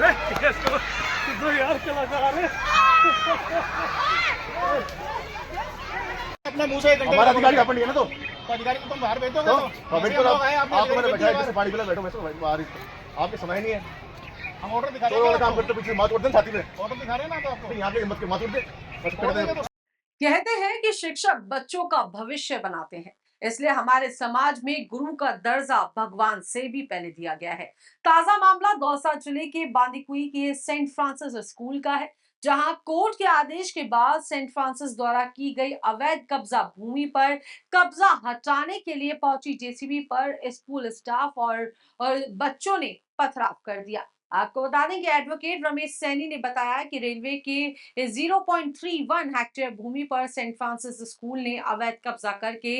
यार कलाकार है। अपने मुंह से हमारा अधिकारी अपन है ना, तो अधिकारी को तुम बाहर भेज दोगे तो बैठो आप मैंने बैठा है, पानी पिला बैठो, वैसे बाहर आपके समय नहीं है। हम ऑर्डर दिखा तो काम करते पीछे मात उड़ दे छाती में, ऑर्डर दिखा रहे हैं ना, तो आपको यहाँ पे हिम्मत के मात उड़ दे बस कर दे। कहते हैं कि शिक्षक बच्चों का भविष्य बनाते हैं, इसलिए हमारे समाज में गुरु का दर्जा भगवान से भी पहले दिया गया है। ताजा मामला दौसा जिले के बांदीकुई के सेंट फ्रांसिस स्कूल का है, जहां कोर्ट के आदेश के बाद सेंट फ्रांसिस द्वारा की गई अवैध कब्जा भूमि पर कब्जा हटाने के लिए पहुंची जेसीबी पर स्कूल स्टाफ और बच्चों ने पथराव कर दिया। आपको बता दें कि एडवोकेट रमेश सैनी ने बताया कि रेलवे के 0.31 हेक्टेयर भूमि पर सेंट फ्रांसिस स्कूल ने अवैध कब्जा करके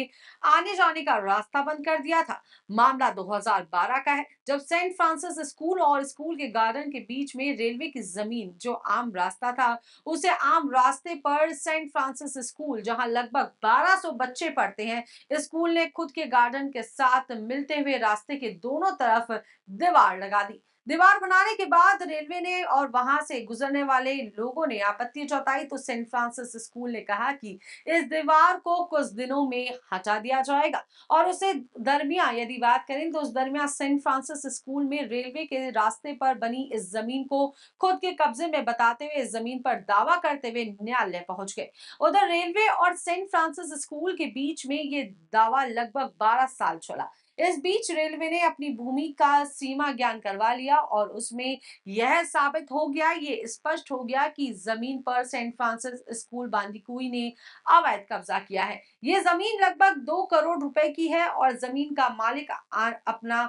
आने जाने का रास्ता बंद कर दिया था। मामला 2012 का है, जब सेंट फ्रांसिस स्कूल और स्कूल के गार्डन के बीच में रेलवे की जमीन जो आम रास्ता था, उसे आम रास्ते पर सेंट फ्रांसिस स्कूल, जहां लगभग 1200 बच्चे पढ़ते हैं, स्कूल ने खुद के गार्डन के साथ मिलते हुए रास्ते के दोनों तरफ दीवार लगा दी। दीवार बनाने के बाद रेलवे ने और वहां से गुजरने वाले लोगों ने आपत्ति जताई, तो सेंट फ्रांसिस स्कूल ने कहा कि इस दीवार को कुछ दिनों में हटा दिया जाएगा। और उसे दरमियान यदि बात करें तो उस दरमियान सेंट फ्रांसिस स्कूल में रेलवे के रास्ते पर बनी इस जमीन को खुद के कब्जे में बताते हुए इस जमीन पर दावा करते हुए न्यायालय पहुंच गए। उधर रेलवे और सेंट फ्रांसिस स्कूल के बीच में ये दावा लगभग 12 साल चला। इस बीच रेलवे ने अपनी भूमि का सीमा ज्ञान करवा लिया और उसमें यह साबित हो गया, ये स्पष्ट हो गया कि जमीन पर सेंट फ्रांसिस स्कूल बांदीकुई ने अवैध कब्जा किया है। ये जमीन लगभग 2 करोड़ रुपए की है और जमीन का मालिक अपना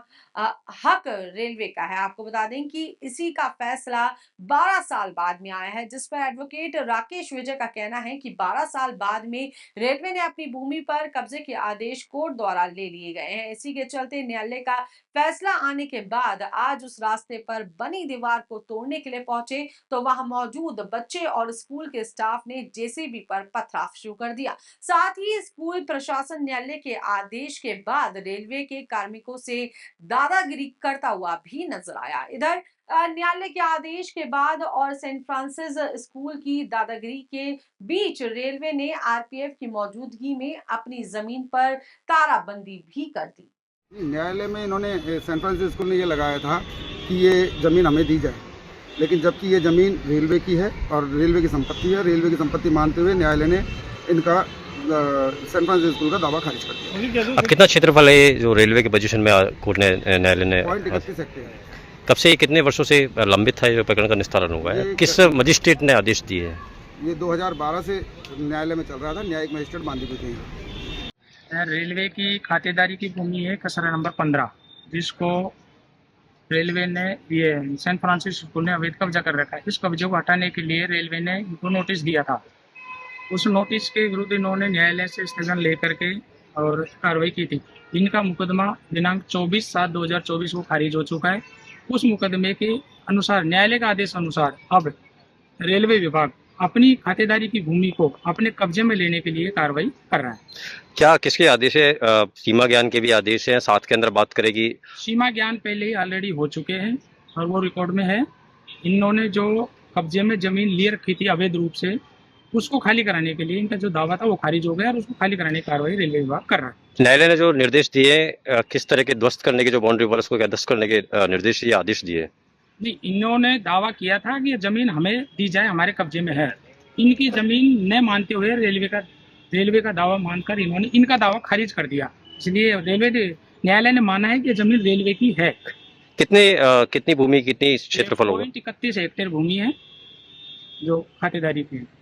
हक रेलवे का है। आपको बता दें कि इसी का फैसला 12 साल बाद में आया है, जिस पर एडवोकेट राकेश विजय का कहना है कि 12 साल बाद में रेलवे ने अपनी भूमि पर कब्जे के आदेश कोर्ट द्वारा ले लिए गए हैं। इसी के चलते न्यायालय का फैसला आने के बाद आज उस रास्ते पर बनी दीवार को तोड़ने के लिए पहुंचे तो वहां मौजूद बच्चे और स्कूल के स्टाफ ने जेसीबी पर पथराव शुरू कर दिया। साथ ही स्कूल प्रशासन न्यायालय के आदेश के बाद रेलवे के कार्मिकों से दादागिरी करता हुआ भी नजर आया। इधर न्यायालय के आदेश के बाद और सेंट फ्रांसिस स्कूल की दादागिरी के बीच रेलवे ने आरपीएफ की मौजूदगी में अपनी जमीन पर ताराबंदी भी कर दी। न्यायालय में इन्होंने सेंट फ्रांसिस स्कूल ने ये लगाया था कि ये ज़मीन हमें दी जाए, लेकिन जबकि ये ज़मीन रेलवे की है और रेलवे की संपत्ति है, रेलवे की संपत्ति मानते हुए न्यायालय ने इनका सेंट फ्रांसिस स्कूल का दावा खारिज कर दिया। अब कितना क्षेत्रफल है जो रेलवे के पोजीशन में कोर्ट ने न्यायालय ने 0.31 हेक्टेयर है। कब से कितने वर्षों से लंबित है, जो प्रकरण का निस्तारण हुआ है, किस मजिस्ट्रेट ने आदेश दिए है? ये 2012 से न्यायालय में चल रहा था, न्यायिक मजिस्ट्रेट बांदीकुई थे। रेलवे की खातेदारी की भूमि है खसरा नंबर 15, जिसको रेलवे ने ये सेंट फ्रांसिस स्कूल ने अवैध कब्जा कर रखा है। इस कब्जे को हटाने के लिए रेलवे ने इनको नोटिस दिया था। उस नोटिस के विरुद्ध इन्होंने न्यायालय से स्थगन लेकर के और कार्रवाई की थी। इनका मुकदमा दिनांक 24/7/2024 को खारिज हो चुका है। उस मुकदमे के अनुसार न्यायालय का आदेश अनुसार अब रेलवे विभाग अपनी खातेदारी की भूमि को अपने कब्जे में लेने के लिए कार्रवाई कर रहा है। क्या किसके आदेश है? सीमा ज्ञान के भी आदेश हैं, 7 के अंदर बात करेगी। सीमा ज्ञान पहले ही ऑलरेडी हो चुके हैं और वो रिकॉर्ड में है। इन्होंने जो कब्जे में जमीन लिए रखी थी अवैध रूप से, उसको खाली कराने के लिए इनका जो दावा था वो खारिज हो गया और उसको खाली कराने की कार्रवाई रेलवे विभाग कर रहा है। न्यायालय ने जो निर्देश दिए, किस तरह के ध्वस्त करने के, जो बाउंड्री वॉल्स को ध्वस्त करने के निर्देश या आदेश दिए? नहीं, इन्होंने दावा किया था कि ये जमीन हमें दी जाए, हमारे कब्जे में है। इनकी जमीन न मानते हुए रेलवे का दावा मानकर इन्होंने इनका दावा खारिज कर दिया। इसलिए न्यायालय ने माना है कि जमीन रेलवे की है। कितनी भूमि, कितनी क्षेत्रफल होगा? 31 हेक्टेयर भूमि है जो खातेदारी की है।